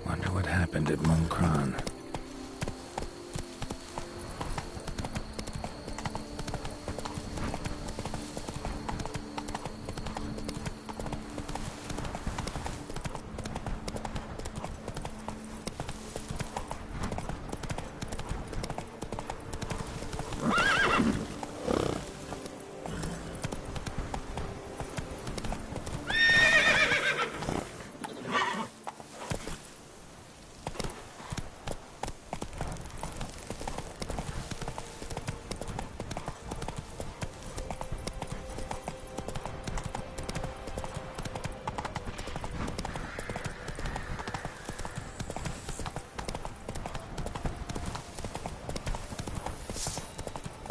Wonder what happened at Munkran.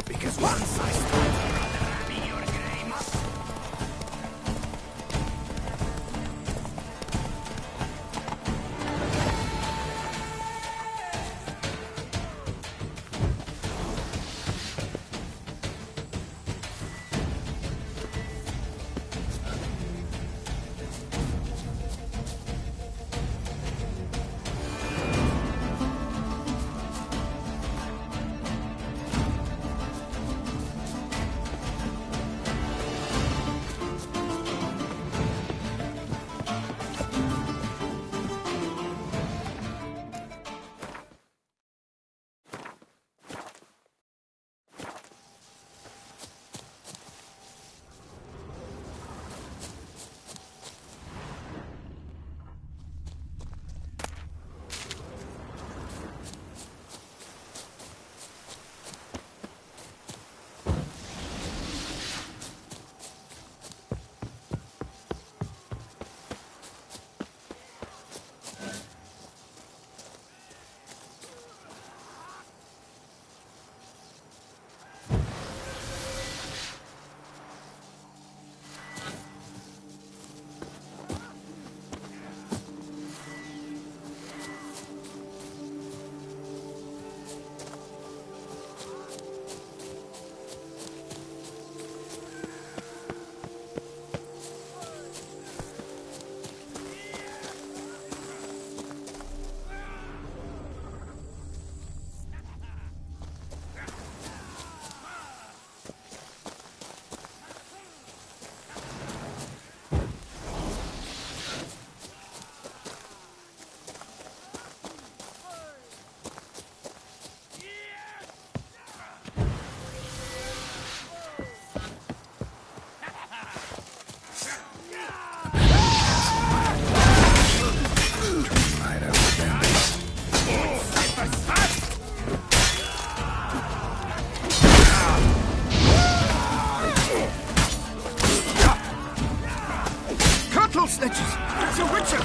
Because once I start, be your game. Snitches! It's a witcher!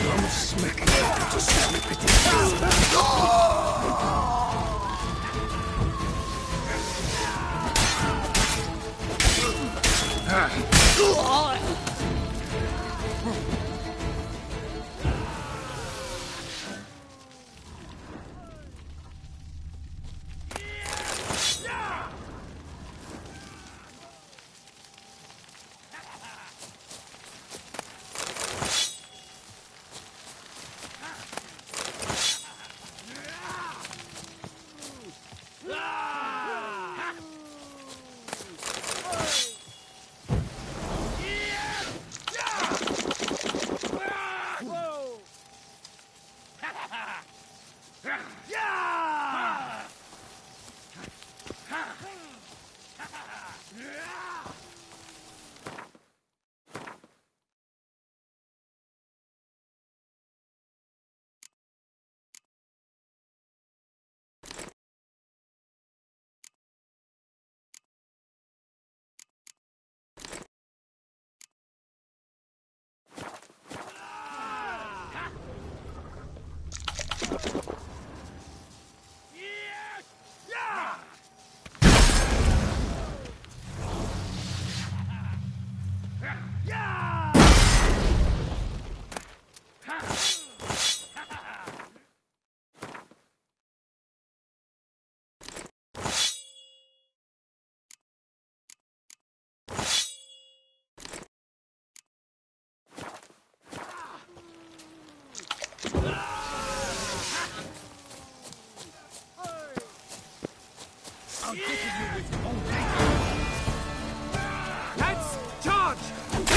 I'm smacking you to slip it Ha!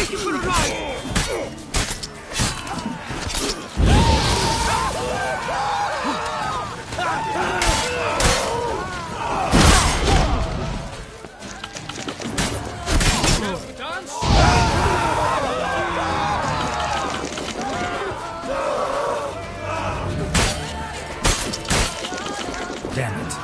take you for a ride! Damn it.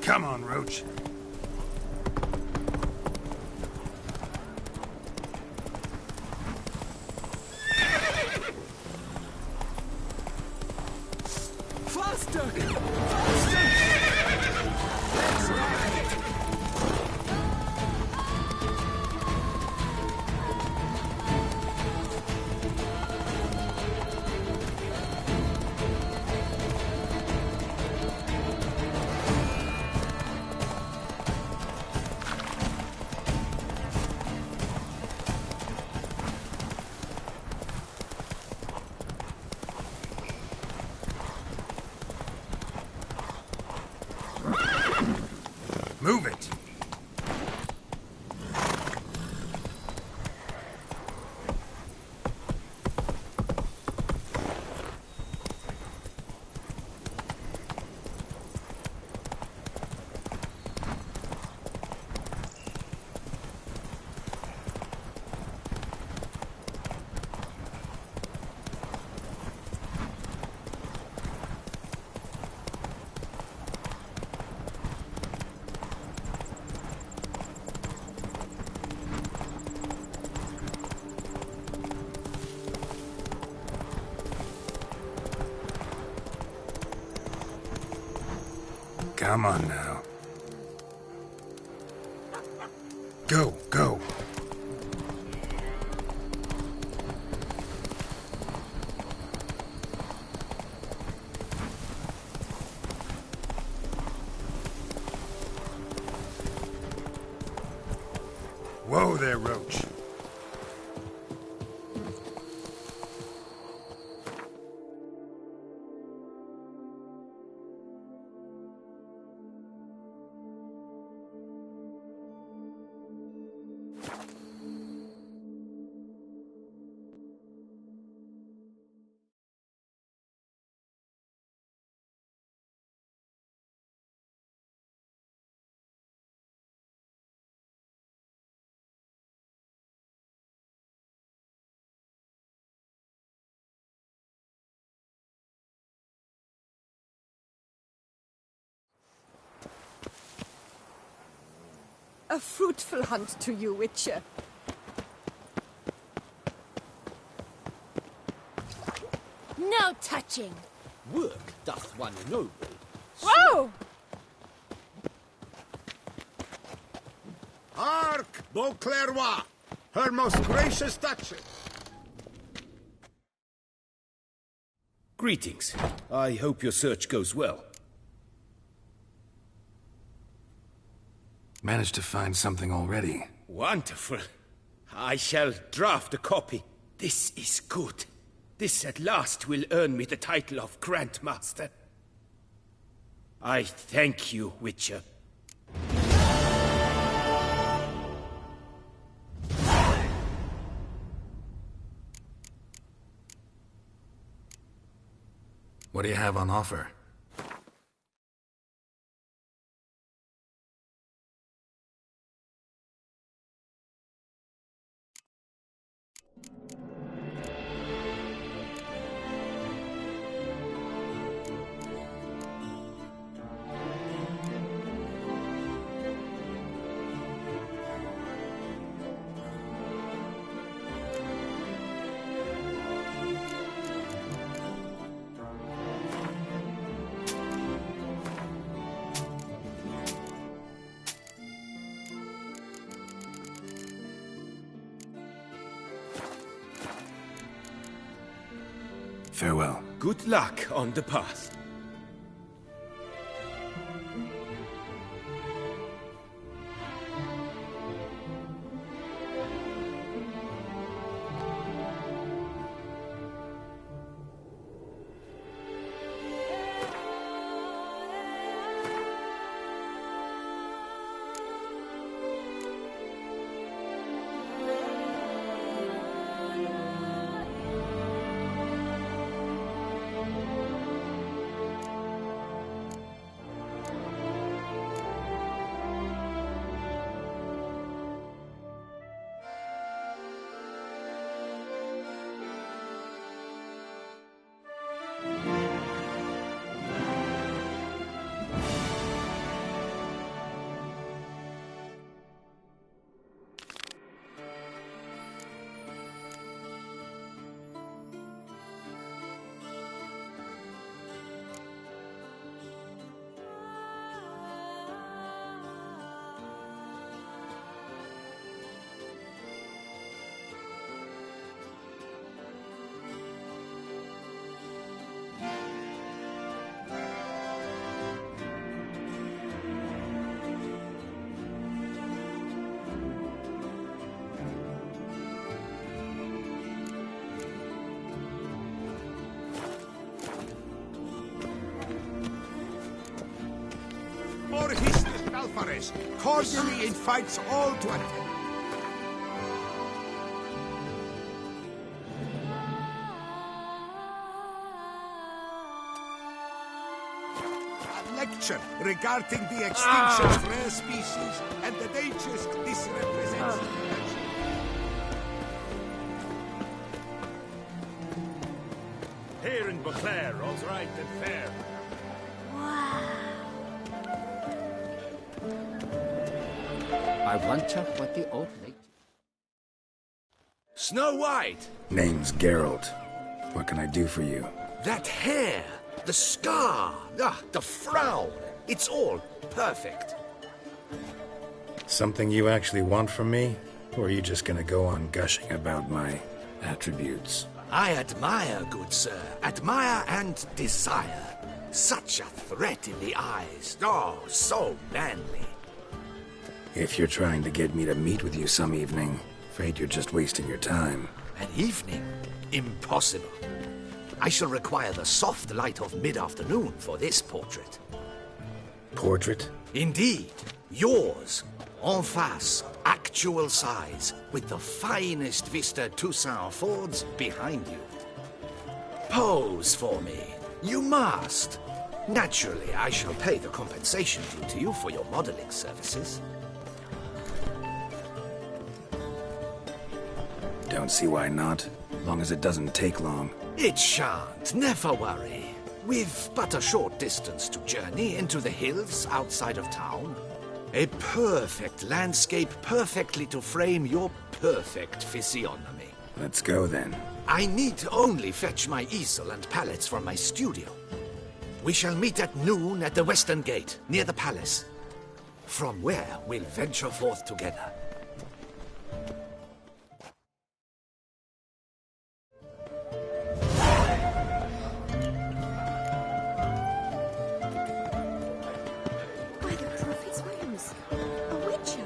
Come on, Roach. Faster! Faster! Let's ride! Move it! Come on now. Go, go. Whoa there, Roach. A fruitful hunt to you, Witcher. No touching! Work doth one noble. Whoa! Hark, Beauclerc, her most gracious Duchess. Greetings. I hope your search goes well. Managed to find something already. Wonderful. I shall draft a copy. This is good. This at last will earn me the title of Grandmaster. I thank you, Witcher. What do you have on offer? Farewell. Good luck on the path. For his Alvarez, cordially invites all to attend. A lecture regarding the extinction of rare species and the dangers this represents. Here in Beauclair, all's right and fair. I wonder what the old lady... Snow White! Name's Geralt. What can I do for you? That hair, the scar, the frown, it's all perfect. Something you actually want from me? Or are you just gonna go on gushing about my attributes? I admire, good sir, admire and desire. Such a threat in the eyes, oh, so manly. If you're trying to get me to meet with you some evening, afraid you're just wasting your time. An evening? Impossible. I shall require the soft light of mid-afternoon for this portrait. Portrait? Indeed. Yours. En face. Actual size. With the finest vista Toussaint affords behind you. Pose for me. You must. Naturally, I shall pay the compensation due to you for your modeling services. Don't see why not, long as it doesn't take long. It shan't, never worry. We've but a short distance to journey into the hills outside of town. A perfect landscape perfectly to frame your perfect physiognomy. Let's go then. I need only fetch my easel and palettes from my studio. We shall meet at noon at the western gate, near the palace. From where we'll venture forth together. By the prophet's whims, a witcher.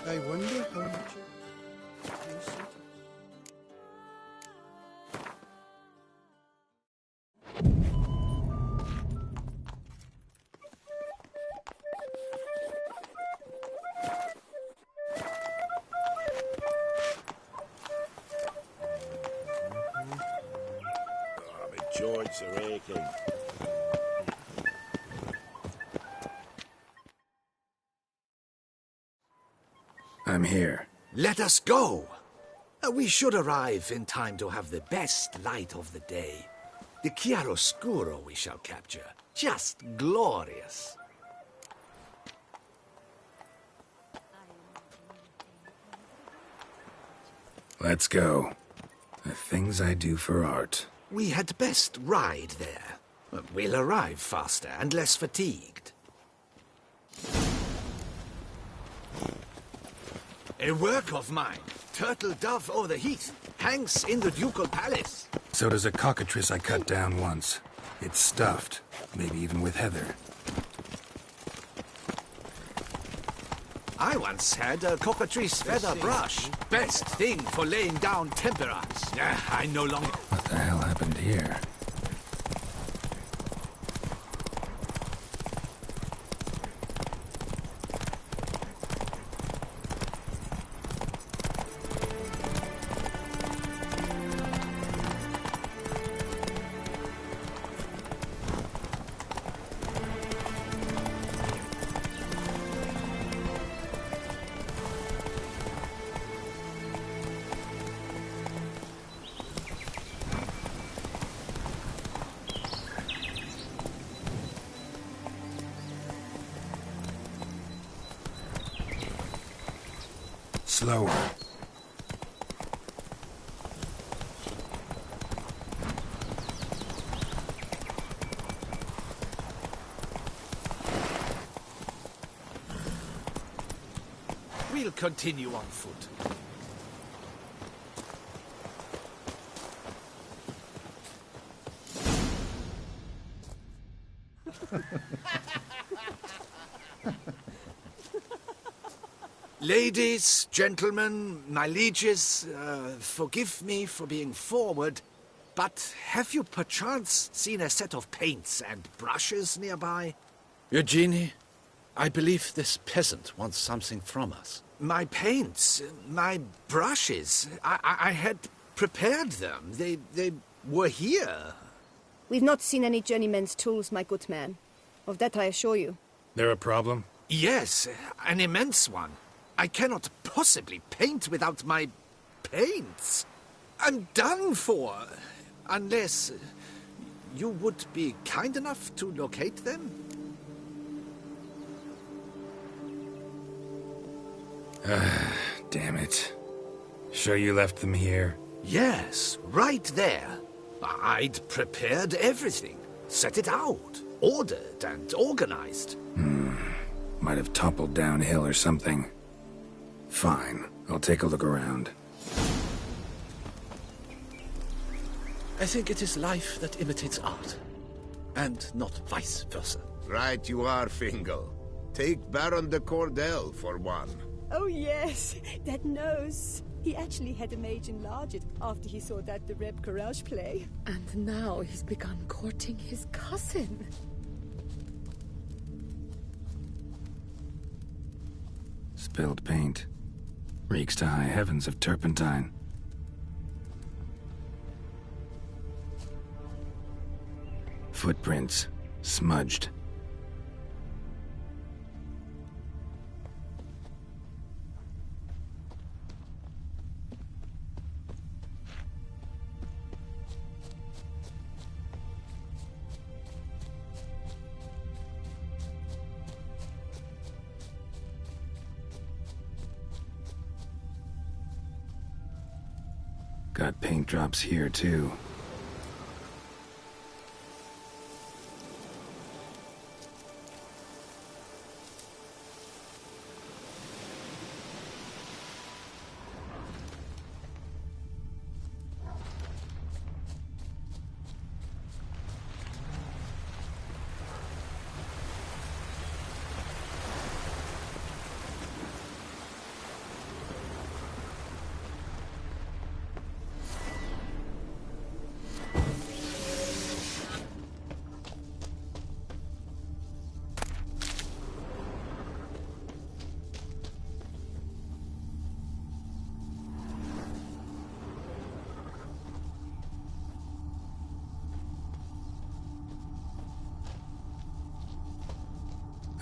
I wonder how much... Oh, my joints are aching. I'm here. Let us go! We should arrive in time to have the best light of the day. The chiaroscuro we shall capture. Just glorious. Let's go. The things I do for art. We had best ride there. We'll arrive faster and less fatigued. A work of mine, Turtle Dove o'er the Heath, hangs in the ducal palace. So does a cockatrice I cut down once. It's stuffed, maybe even with heather. I once had a cockatrice feather brush. Best thing for laying down tempera. I no longer... What the hell happened here? Slower. We'll continue on foot. Ladies, gentlemen, my lieges, forgive me for being forward, but have you perchance seen a set of paints and brushes nearby? Eugenie, I believe this peasant wants something from us. My paints, my brushes, I had prepared them. They were here. We've not seen any journeyman's tools, my good man. Of that I assure you. There a problem? Yes, an immense one. I cannot possibly paint without my paints. I'm done for. Unless you would be kind enough to locate them? Damn it. Sure you left them here? Yes, right there. I'd prepared everything. Set it out. Ordered and organized. Might have toppled downhill or something. Fine, I'll take a look around. I think it is life that imitates art, and not vice versa. Right you are, Fingal. Take Baron de Cordell for one. Oh yes, that nose. He actually had a mage enlarge it after he saw that the Reb Courage play. And now he's begun courting his cousin. Spilled paint. Reeks to high heavens of turpentine. Footprints. Smudged. Got paint drops here, too.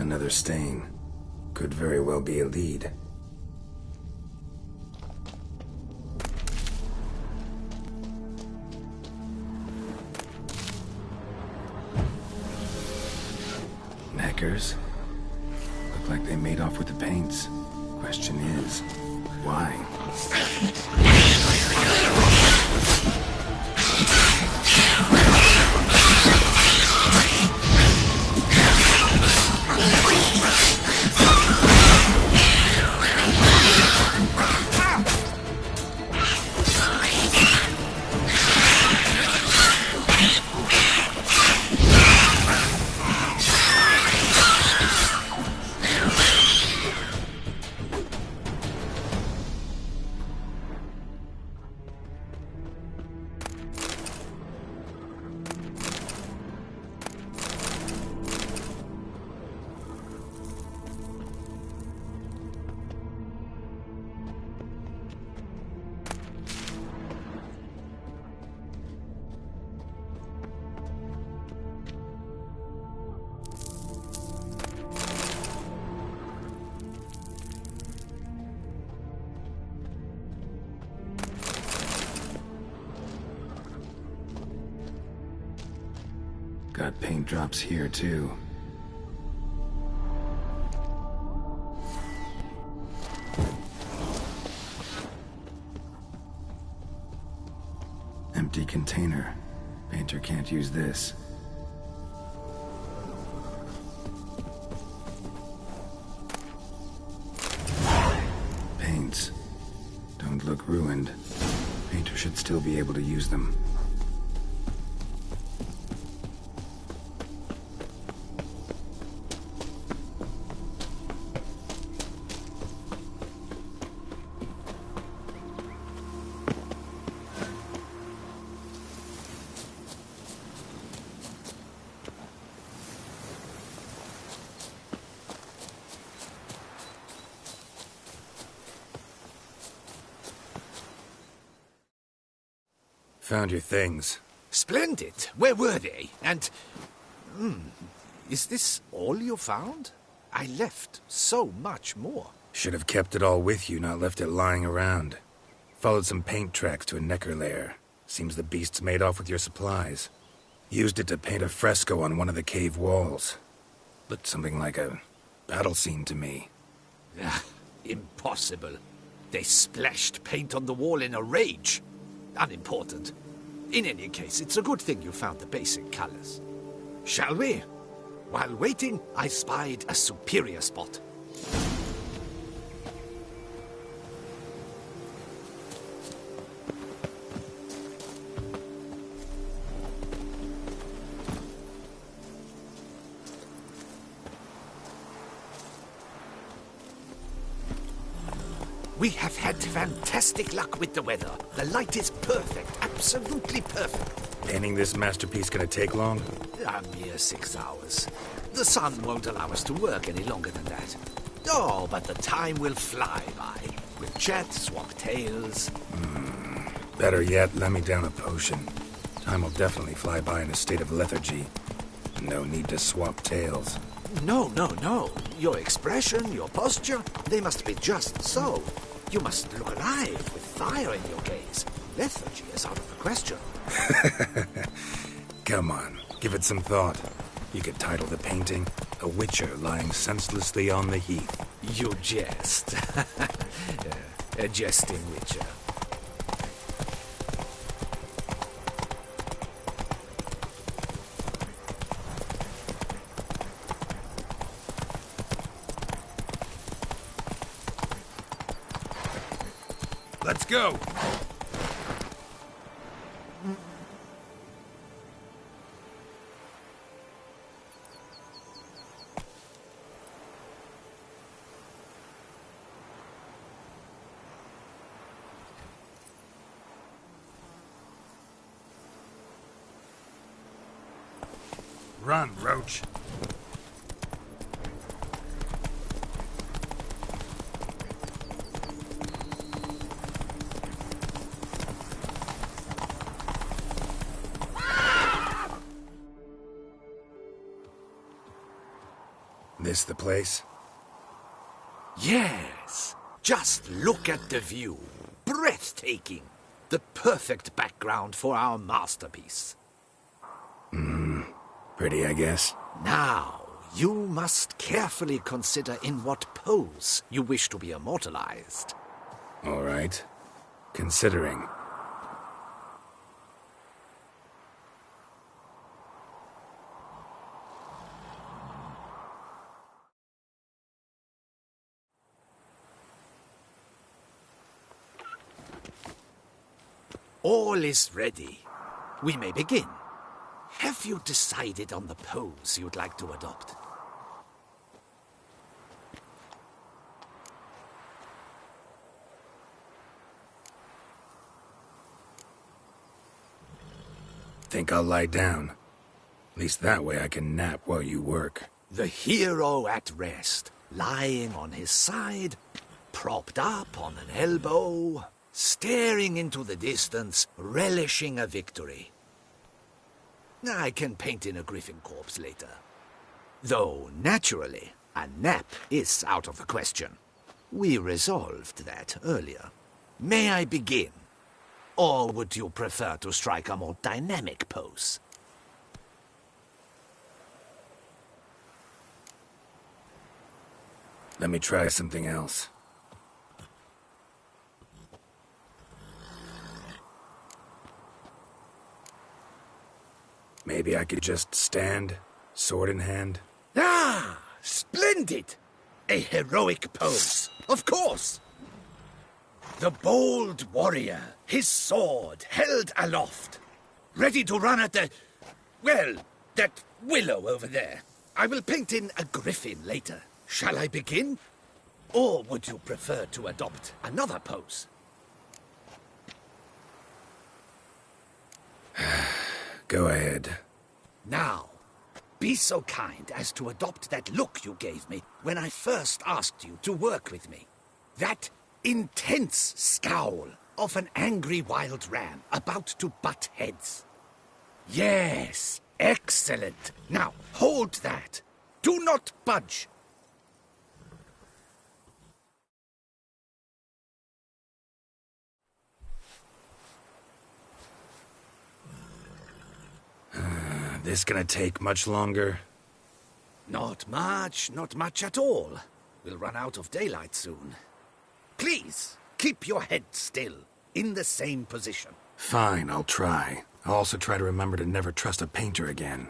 Another stain. Could very well be a lead. Knackers? Look like they made off with the paints. Question is, why? Got paint drops here, too. Empty container. Painter can't use this. Paints. Don't look ruined. Painter should still be able to use them. Found your things. Splendid. Where were they? And... Is this all you found? I left so much more. Should have kept it all with you, not left it lying around. Followed some paint tracks to a necker lair. Seems the beast's made off with your supplies. Used it to paint a fresco on one of the cave walls. Looked something like a battle scene to me. Impossible. They splashed paint on the wall in a rage. Unimportant. In any case, it's a good thing you found the basic colors. Shall we? While waiting, I spied a superior spot. We have had fantastic luck with the weather. The light is perfect, absolutely perfect. Painting this masterpiece gonna take long? A mere 6 hours. The sun won't allow us to work any longer than that. Oh, but the time will fly by. We'll chat, swap tales. Better yet, let me down a potion. Time will definitely fly by in a state of lethargy. No need to swap tales. No. Your expression, your posture, they must be just so. You must look alive with fire in your gaze. Lethargy is out of the question. Come on, give it some thought. You could title the painting, A Witcher Lying Senselessly on the Heath. You jest. A jesting witcher. Let's go! Run, Roach. This the place? Yes. Just look at the view. Breathtaking. The perfect background for our masterpiece. Pretty, I guess. Now, you must carefully consider in what pose you wish to be immortalized. All right. Considering. All is ready. We may begin. Have you decided on the pose you'd like to adopt? Think I'll lie down. At least that way I can nap while you work. The hero at rest, lying on his side, propped up on an elbow, staring into the distance, relishing a victory. I can paint in a griffin corpse later. Though, naturally, a nap is out of the question. We resolved that earlier. May I begin? Or would you prefer to strike a more dynamic pose? Let me try something else. Maybe I could just stand, sword in hand. Ah, splendid! A heroic pose, of course! The bold warrior, his sword held aloft, ready to run at that willow over there. I will paint in a griffin later. Shall I begin? Or would you prefer to adopt another pose? Go ahead. Now, be so kind as to adopt that look you gave me when I first asked you to work with me. That intense scowl of an angry wild ram about to butt heads. Yes, Excellent. Now, hold that. Do not budge. This gonna take much longer? Not much at all. We'll run out of daylight soon. Please, keep your head still, in the same position. Fine, I'll try. I'll also try to remember to never trust a painter again.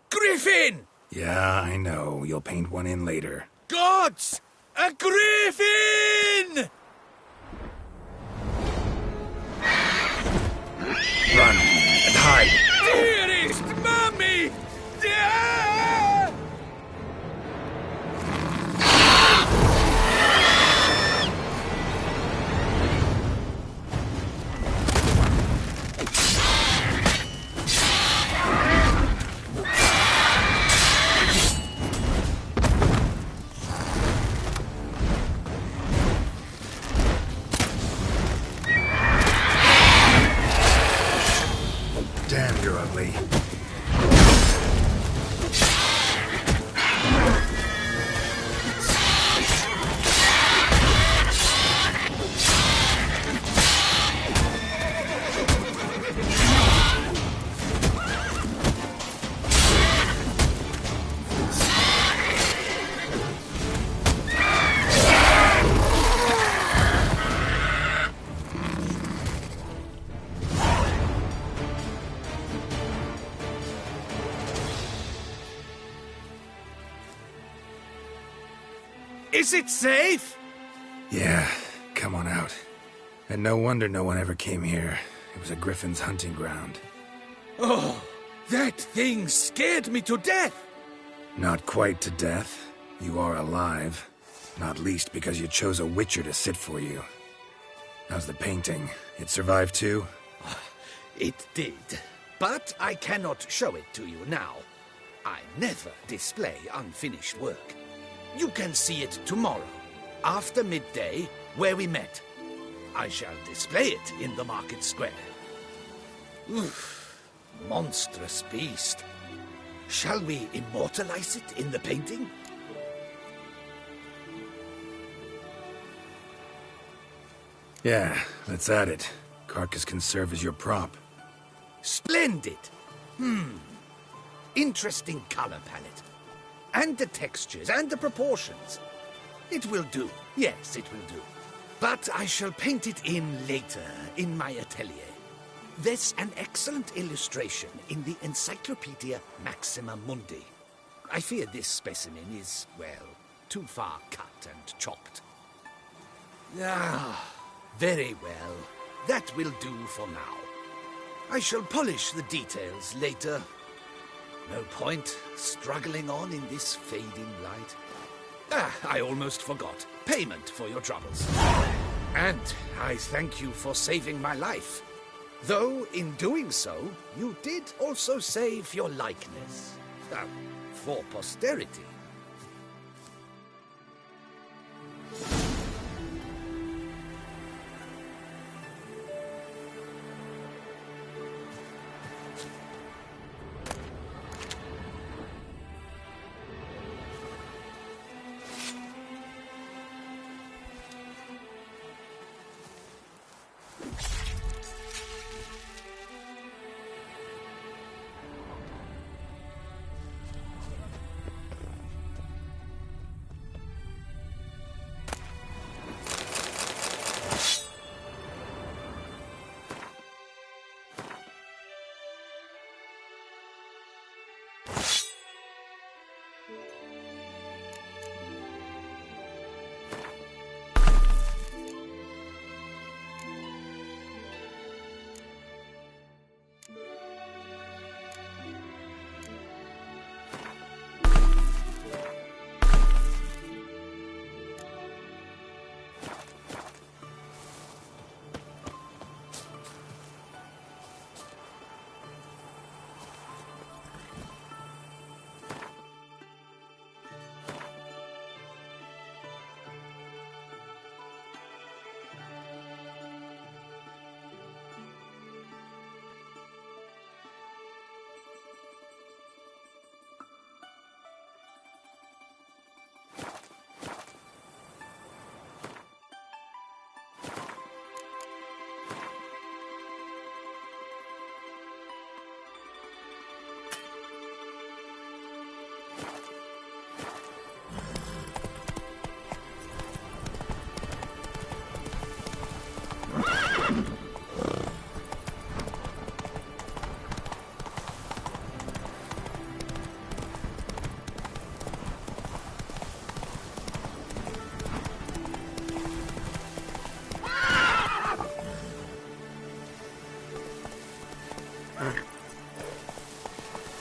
Griffin! Yeah, I know. You'll paint one in later. Gods! A griffin! Run and hide! Dearest Mummy! Damn, you're ugly. Is it safe? Yeah, come on out. And no wonder no one ever came here. It was a griffin's hunting ground. Oh, that thing scared me to death. Not quite to death. You are alive. Not least because you chose a witcher to sit for you. How's the painting? It survived too? It did. But I cannot show it to you now. I never display unfinished work. You can see it tomorrow, after midday, where we met. I shall display it in the market square. Oof, monstrous beast. Shall we immortalize it in the painting? Yeah, let's add it. Carcass can serve as your prop. Splendid! Interesting color palette. And the textures, and the proportions. It will do. Yes, it will do. But I shall paint it in later, in my atelier. There's an excellent illustration in the Encyclopedia Maxima Mundi. I fear this specimen is, well, too far cut and chopped. Ah, very well. That will do for now. I shall polish the details later. No point struggling on in this fading light. I almost forgot. Payment for your troubles. And I thank you for saving my life. Though, in doing so, you did also save your likeness. For posterity.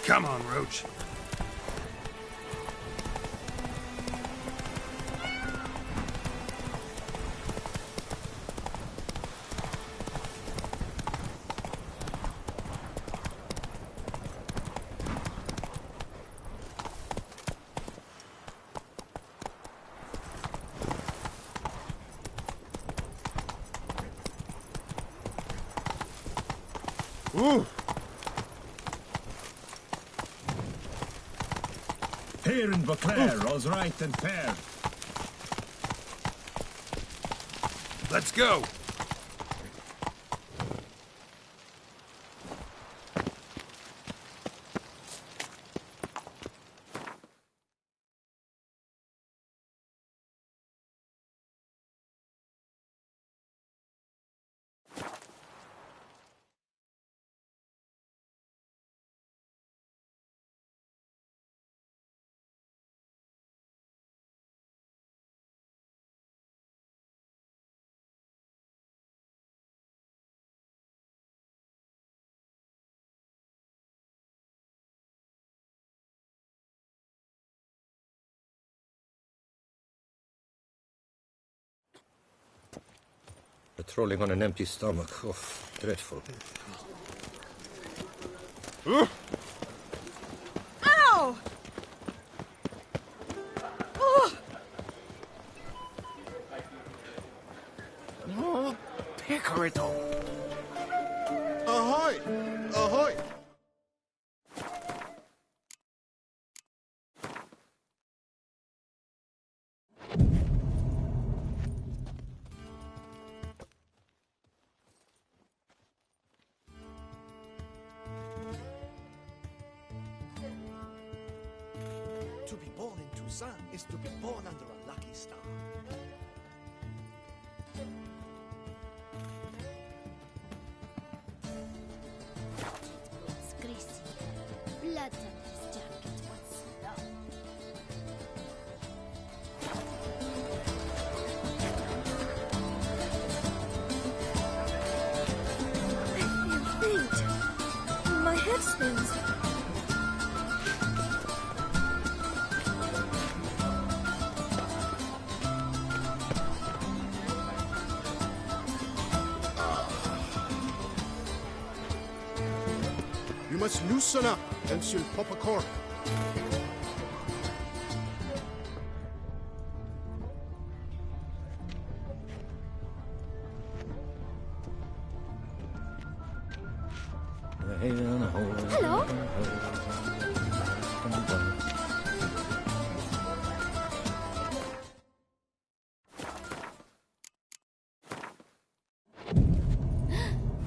Come on, Roach. Ooh. Here in Beauclair, all's right and fair. Let's go. Patrolling on an empty stomach. Oh, dreadful. Ow! Oh! Oh, Pecorito. Ahoy! Ahoy! To be born in Tucson is to be born under a lucky star. It's greasy. Blood on his jacket was slow. I feel faint. My head spins. You must loosen up, else you'll pop a cork. Hello?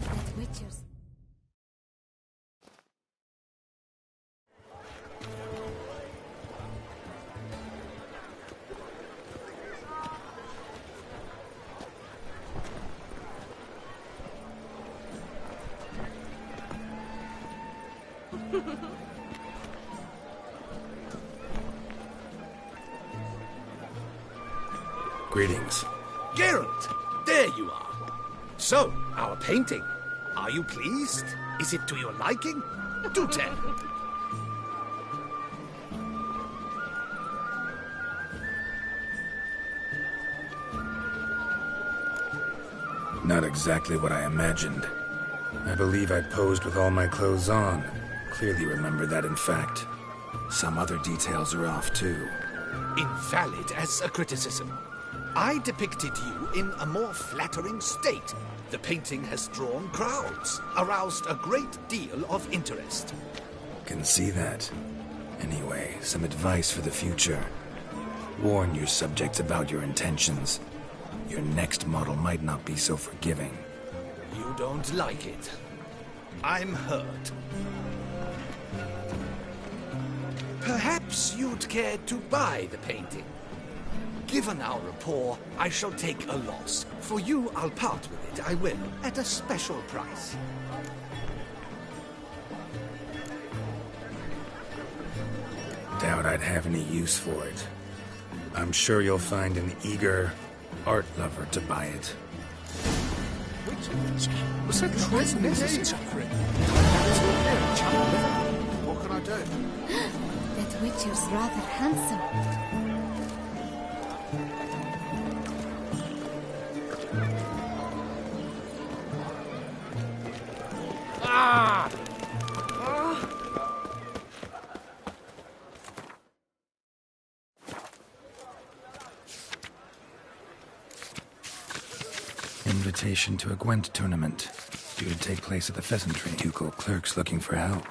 That witcher's... Greetings. Geralt, there you are. So, our painting. Are you pleased? Is it to your liking? Do tell. Not exactly what I imagined. I believe I posed with all my clothes on. Clearly remember that, in fact. Some other details are off, too. Invalid as a criticism. I depicted you in a more flattering state. The painting has drawn crowds, aroused a great deal of interest. Can see that. Anyway, some advice for the future. Warn your subjects about your intentions. Your next model might not be so forgiving. You don't like it. I'm hurt. Perhaps you'd care to buy the painting. Given our rapport, I shall take a loss. For you, I'll part with it, I will, at a special price. Doubt I'd have any use for it. I'm sure you'll find an eager art lover to buy it. Was that necessary? What can I I do? That Witcher's rather handsome. Invitation to a Gwent tournament. Due to take place at the Pheasantry. Ducal clerks looking for help.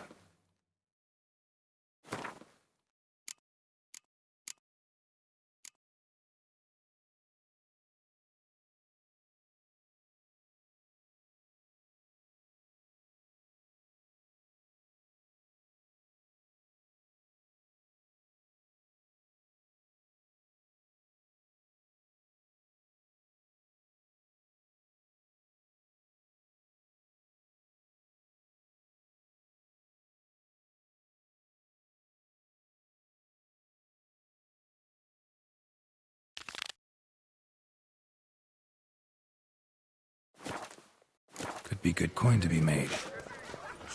Could be good coin to be made.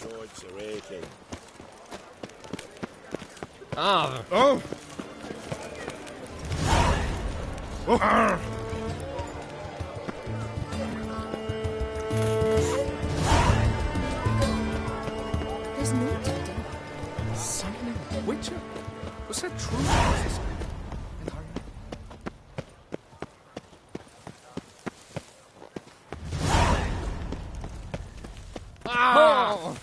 Joints are aching. Oh! Oh! There's more to be done. Silent Witcher? Was that true? And are Ah!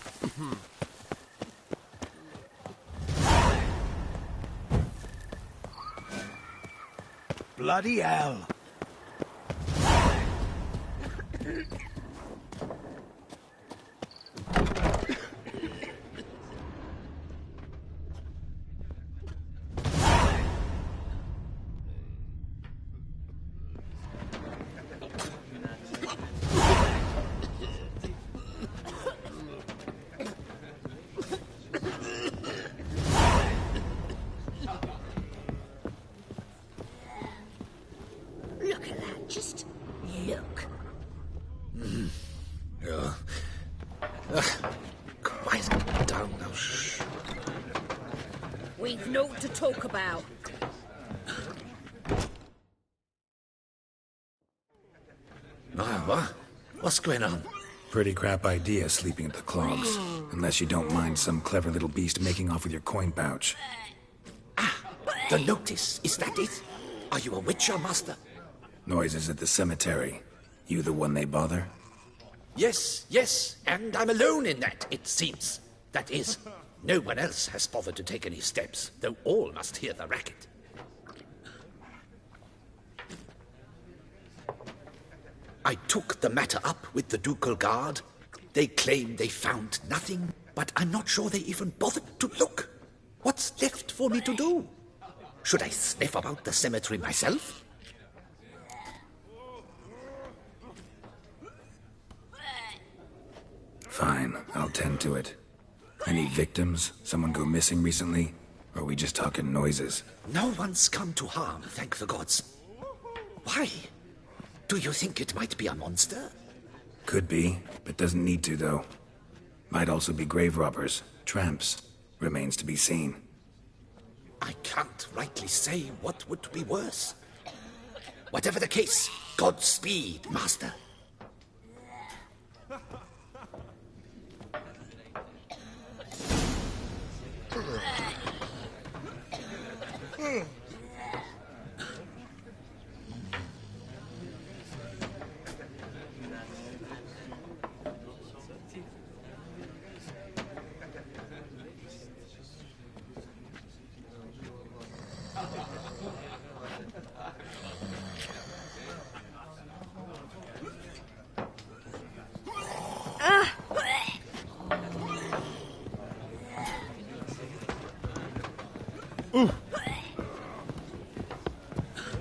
Bloody hell. Look at that, just look. Quiet down now. Shh. We've naught to talk about. What? What's going on? Pretty crap idea sleeping at the clogs. Unless you don't mind some clever little beast making off with your coin pouch. The notice, is that it? Are you a Witcher, Master? Noises at the cemetery. You the one they bother? Yes, and I'm alone in that, it seems. That is, no one else has bothered to take any steps, though all must hear the racket. I took the matter up with the Ducal Guard. They claim they found nothing, but I'm not sure they even bothered to look. What's left for me to do? Should I sniff about the cemetery myself? Fine, I'll tend to it. Any victims? Someone go missing recently? Or are we just talking noises? No one's come to harm, thank the gods. Why? Do you think it might be a monster? Could be, but doesn't need to, though. Might also be grave robbers, tramps. Remains to be seen. I can't rightly say what would be worse. Whatever the case, Godspeed, Master.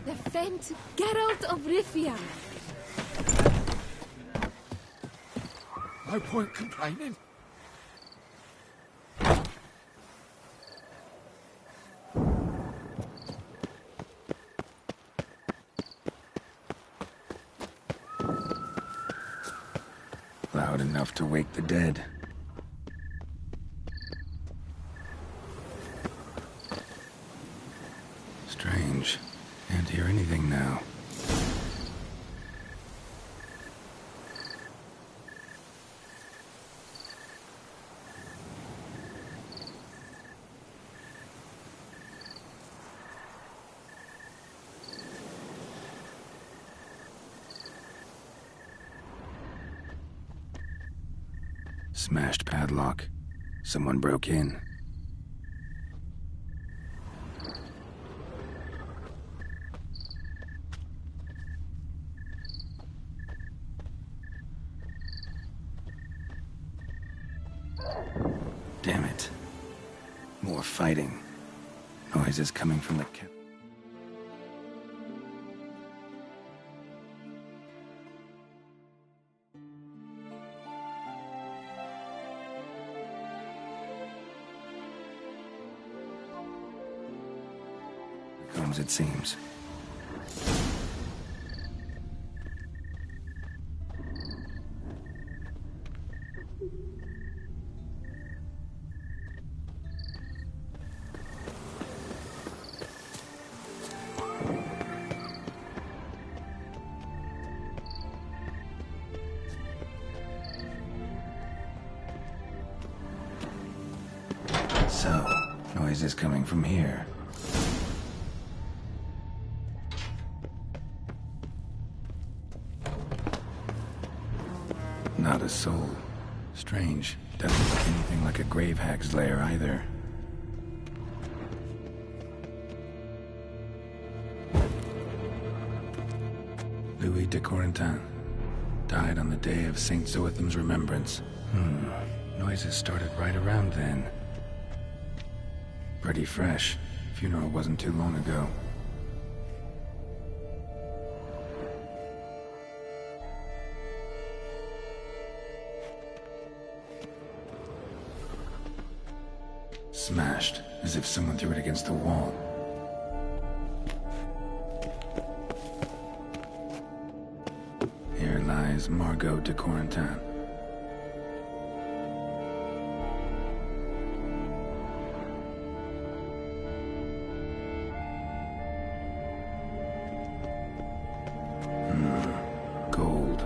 The Fent Geralt of Rivia. no point complaining. Loud enough to wake the dead. Strange. Can't hear anything now. Smashed padlock. Someone broke in. Damn it. More fighting. Noises coming from the comes, it seems. So, noises coming from here. Not a soul. Strange. Doesn't look anything like a grave hag's lair either. Louis de Corentin. Died on the day of Saint Zoetham's remembrance. Noises started right around then. Pretty fresh. Funeral wasn't too long ago. Smashed, as if someone threw it against the wall. Here lies Margot de Corentin. Gold.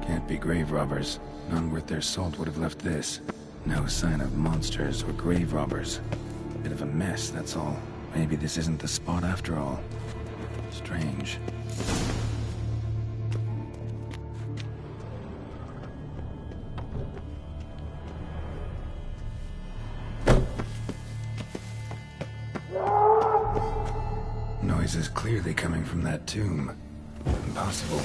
Can't be grave robbers. None worth their salt would have left this. No sign of monsters or grave robbers. Bit of a mess, that's all. Maybe this isn't the spot after all. Strange. Noise is clearly coming from that tomb. Impossible.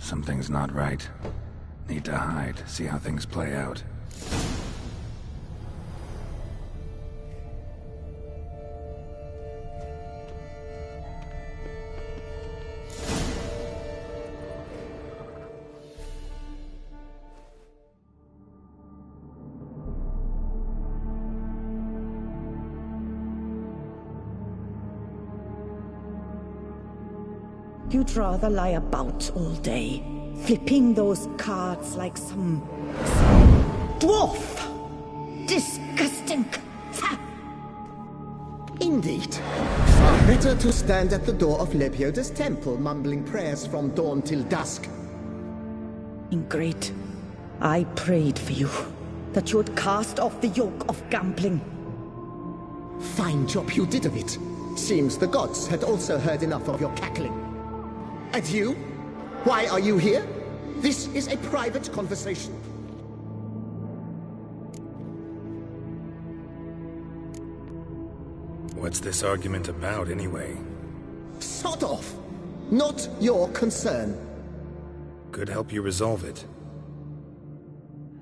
Something's not right. Need to hide, see how things play out. You'd rather lie about all day, flipping those cards like some dwarf. Disgusting. Indeed. Far better to stand at the door of Lebioda's temple, mumbling prayers from dawn till dusk. Great. I prayed for you, that you would cast off the yoke of gambling. Fine job you did of it. Seems the gods had also heard enough of your cackling. And you? Why are you here? This is a private conversation. What's this argument about, anyway? Sod off! Not your concern. Could help you resolve it.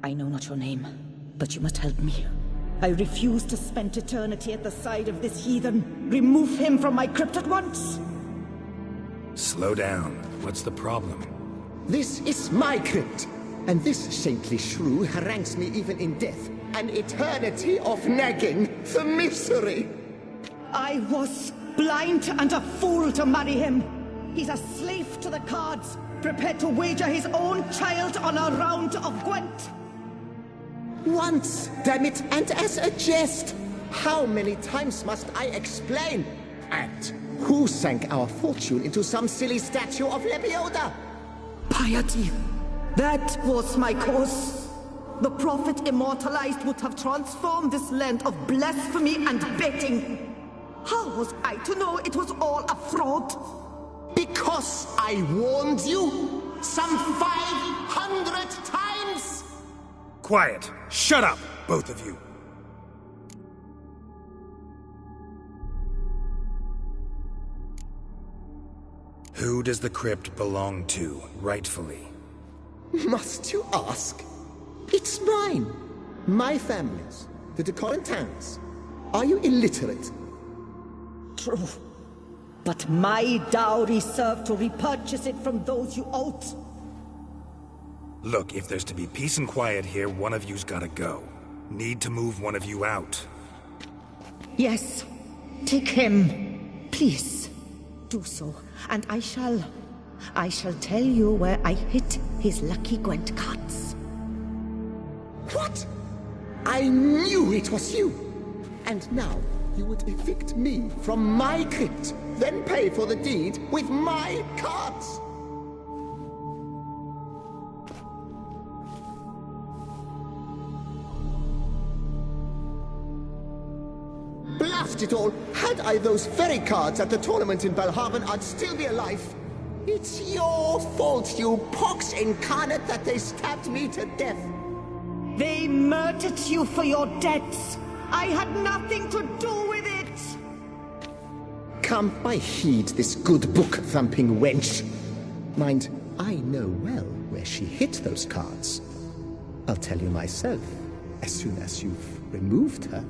I know not your name, but you must help me. I refuse to spend eternity at the side of this heathen. Remove him from my crypt at once! Slow down. What's the problem? This is my crypt, and this saintly shrew harangues me even in death. An eternity of nagging, the misery! I was blind and a fool to marry him. He's a slave to the cards, prepared to wager his own child on a round of Gwent. Once, damn it, and as a jest! How many times must I explain? And who sank our fortune into some silly statue of Lebioda? Piety. That was my cause. The prophet immortalized would have transformed this land of blasphemy and betting. How was I to know it was all a fraud? Because I warned you some 500 times! Quiet! Shut up, both of you! Who does the crypt belong to, rightfully? Must you ask? It's mine. My family's. The de Corentins. Are you illiterate? True. But my dowry served to repurchase it from those you owed. Look, if there's to be peace and quiet here, one of you's gotta go. Need to move one of you out. Yes. Take him. Please. Do so. And I shall tell you where I hid his lucky Gwent cards. What? I knew it was you! And now you would evict me from my crypt, then pay for the deed with my cards! Blast it all! Had I those very cards at the tournament in Belhaven, I'd still be alive. It's your fault, you pox incarnate, that they stabbed me to death. They murdered you for your debts. I had nothing to do with it. Come, I heed this good book-thumping wench. Mind, I know well where she hid those cards. I'll tell you myself, as soon as you've removed her.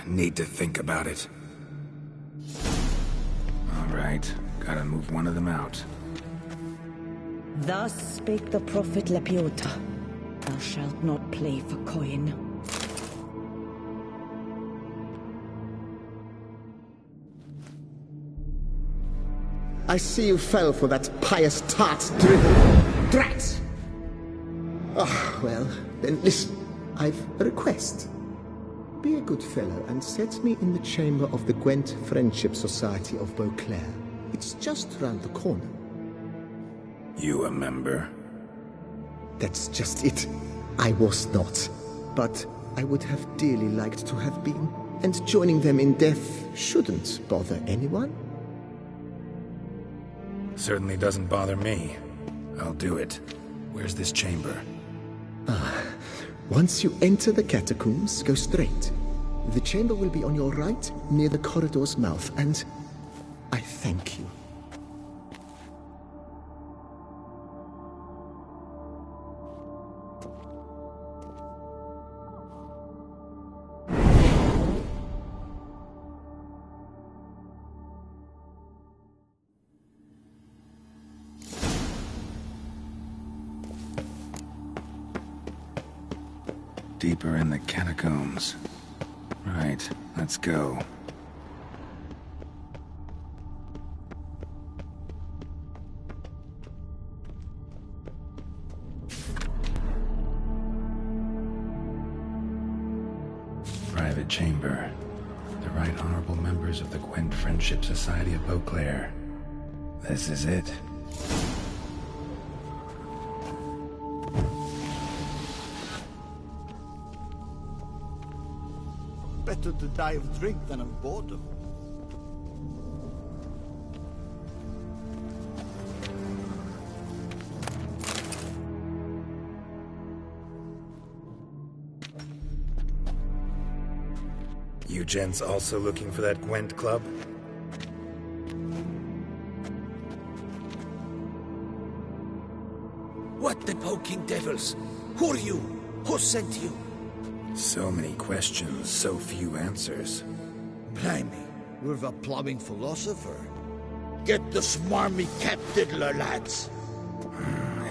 Need to think about it. Alright, gotta move one of them out. Thus spake the prophet Lebioda. Thou shalt not play for coin. I see you fell for that pious tart drivel. Drat! Ah, well, then listen. I've a request. Be a good fellow and set me in the chamber of the Gwent Friendship Society of Beauclair. It's just round the corner. You a member? That's just it. I was not. But I would have dearly liked to have been. And joining them in death shouldn't bother anyone. Certainly doesn't bother me. I'll do it. Where's this chamber? Once you enter the catacombs, go straight. The chamber will be on your right, near the corridor's mouth, and Thank you. Deeper in the catacombs. Right, let's go. Private chamber. The Right Honorable members of the Gwent Friendship Society of Beauclair. This is it. Better to die of drink than of boredom. You gents also looking for that Gwent club? What the poking devils? Who are you? Who sent you? So many questions, so few answers. Blimey, we're the plumbing philosopher. Get the smarmy cat diddler, lads.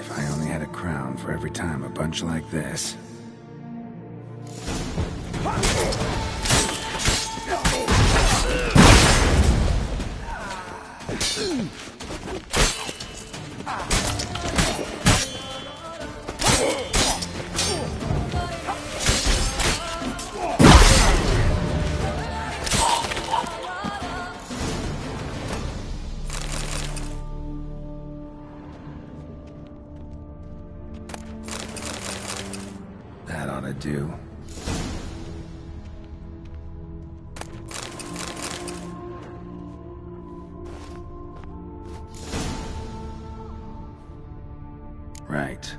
If I only had a crown for every time a bunch like this. That ought to do. Right.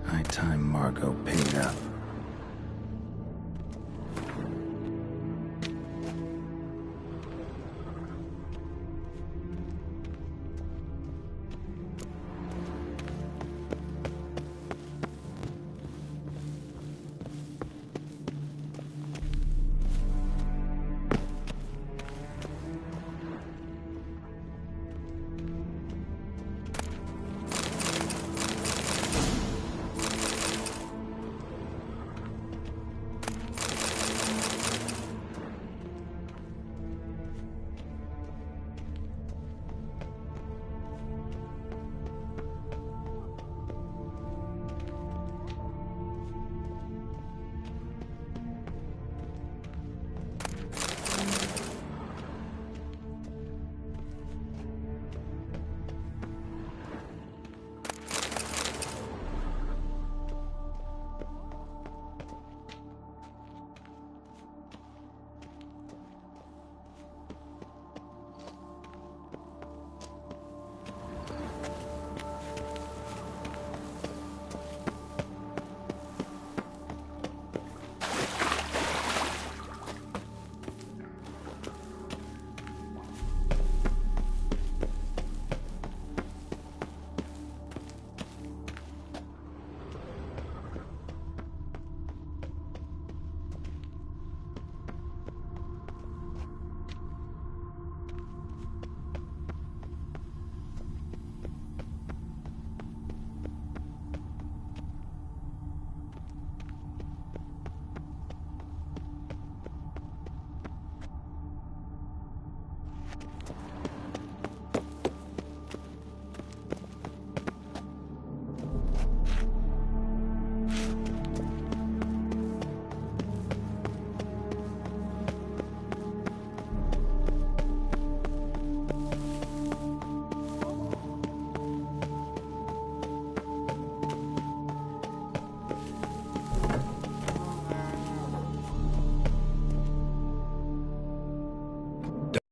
High time Margot paid up.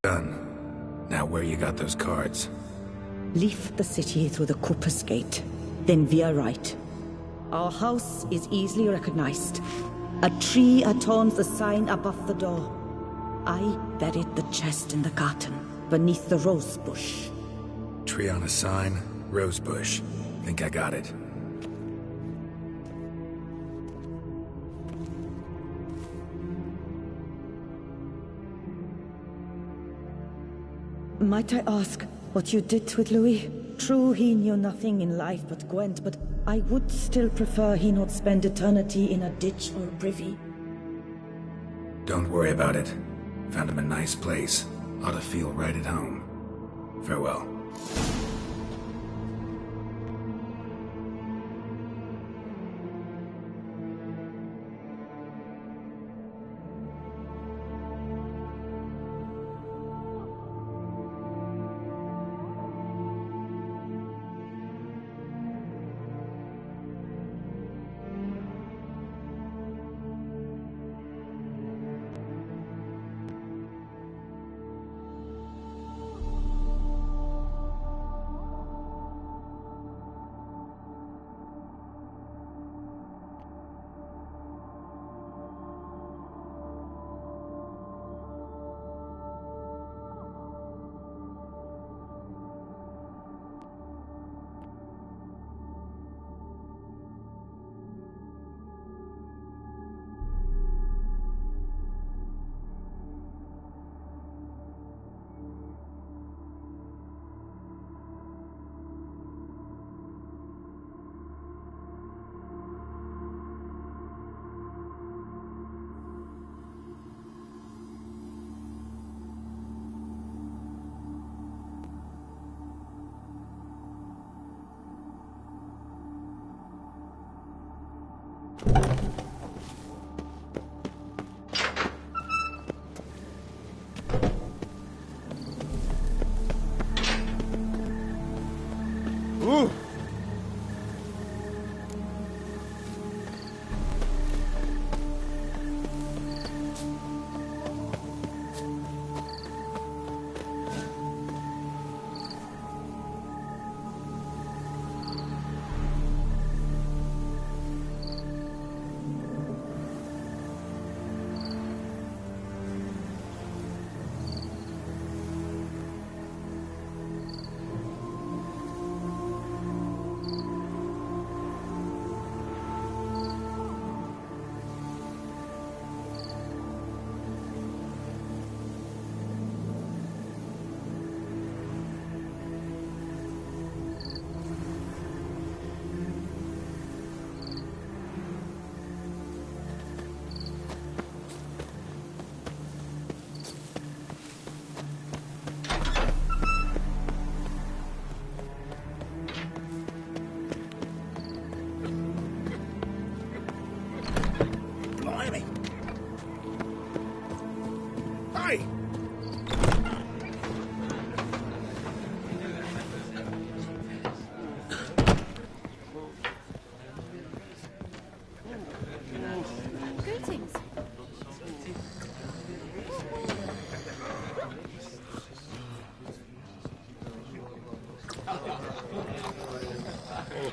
Done. Now where you got those cards? Leave the city through the Cooper's Gate, then veer right. Our house is easily recognized. A tree adorns the sign above the door. I buried the chest in the garden. beneath the rose bush. Tree on a sign, rose bush. Think I got it. Might I ask what you did with Louis? True, he knew nothing in life but Gwent, but I would still prefer he not spend eternity in a ditch or privy. Don't worry about it. Found him a nice place. Ought to feel right at home. Farewell.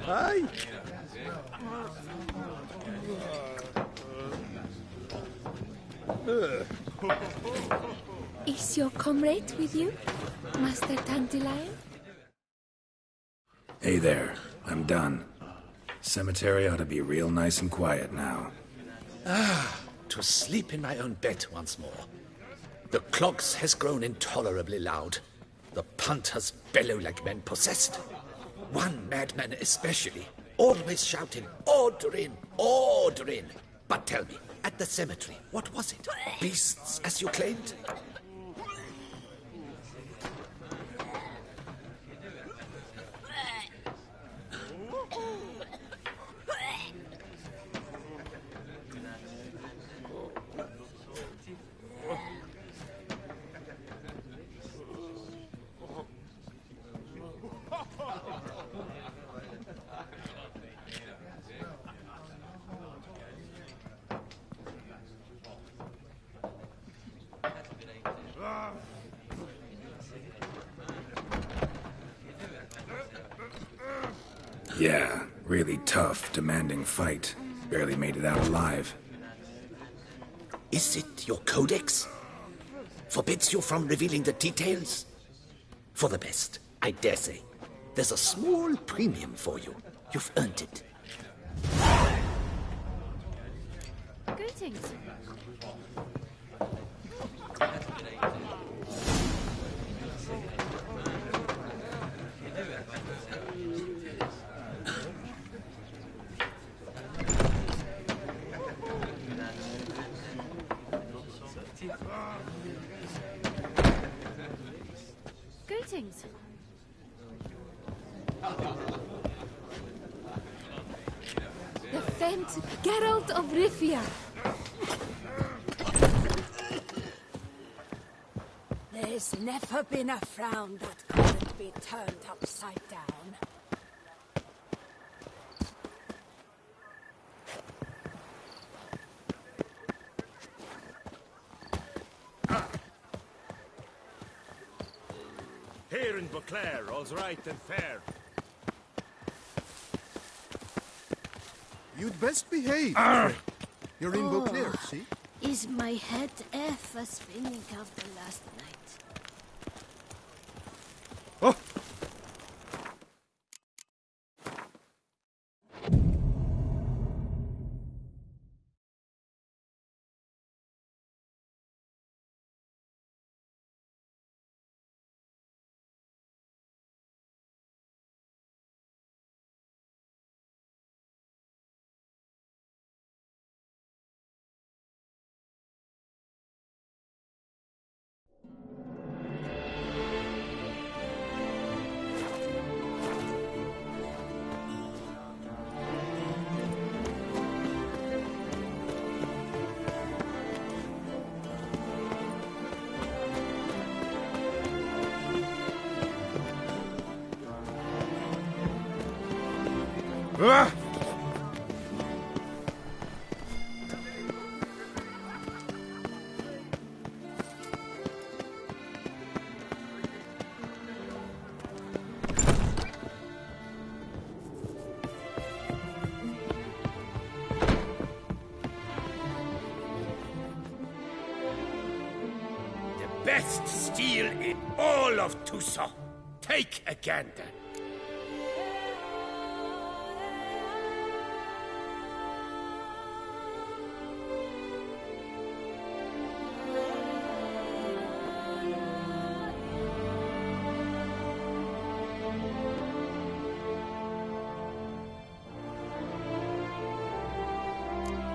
Hi. Is your comrade with you, Master Dandelion? Hey there, I'm done. Cemetery ought to be real nice and quiet now. To sleep in my own bed once more. The clogs has grown intolerably loud. The punters bellow like men possessed. One madman especially, always shouting, "Order in! Order in!" But tell me, at the cemetery, what was it? Beasts, as you claimed? Yeah, really tough, demanding fight. Barely made it out alive. Is it your codex? Forbids you from revealing the details? For the best, I dare say. There's a small premium for you. You've earned it. Greetings. Greetings. The famed Geralt of Rivia. There's never been a frown that couldn't be turned upside down. Here in Beauclair, all's right and fair. You'd best behave. You're in Beauclair, see? Is my head ever spinning after last night? Oh! Ah! The best steel in all of Tucson. Take a gander.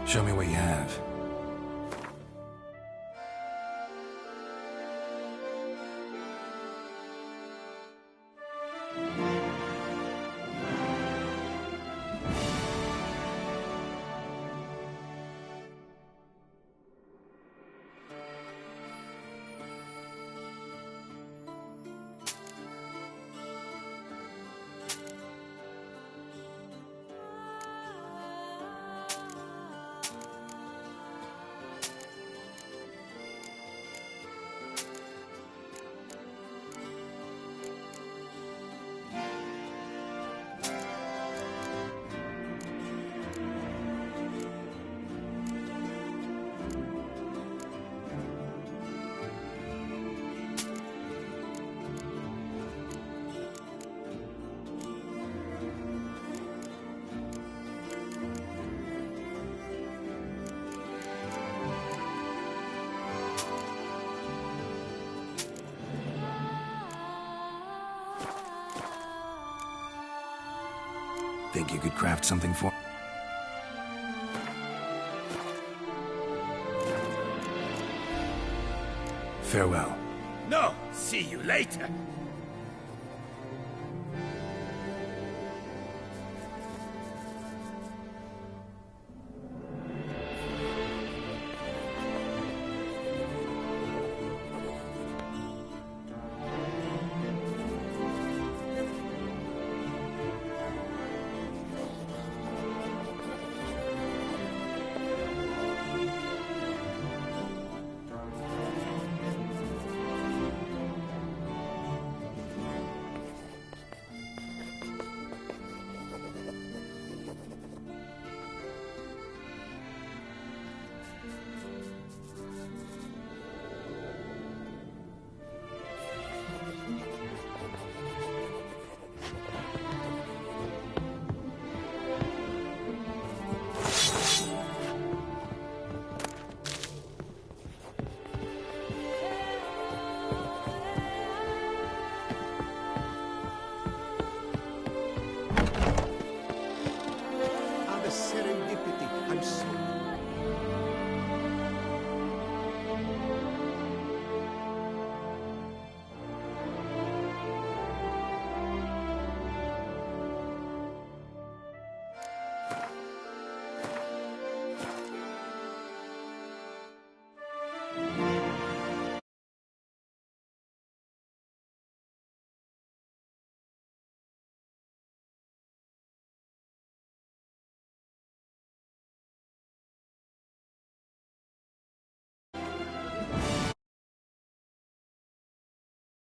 Show me what you have. Think you could craft something for... Farewell. No, see you later.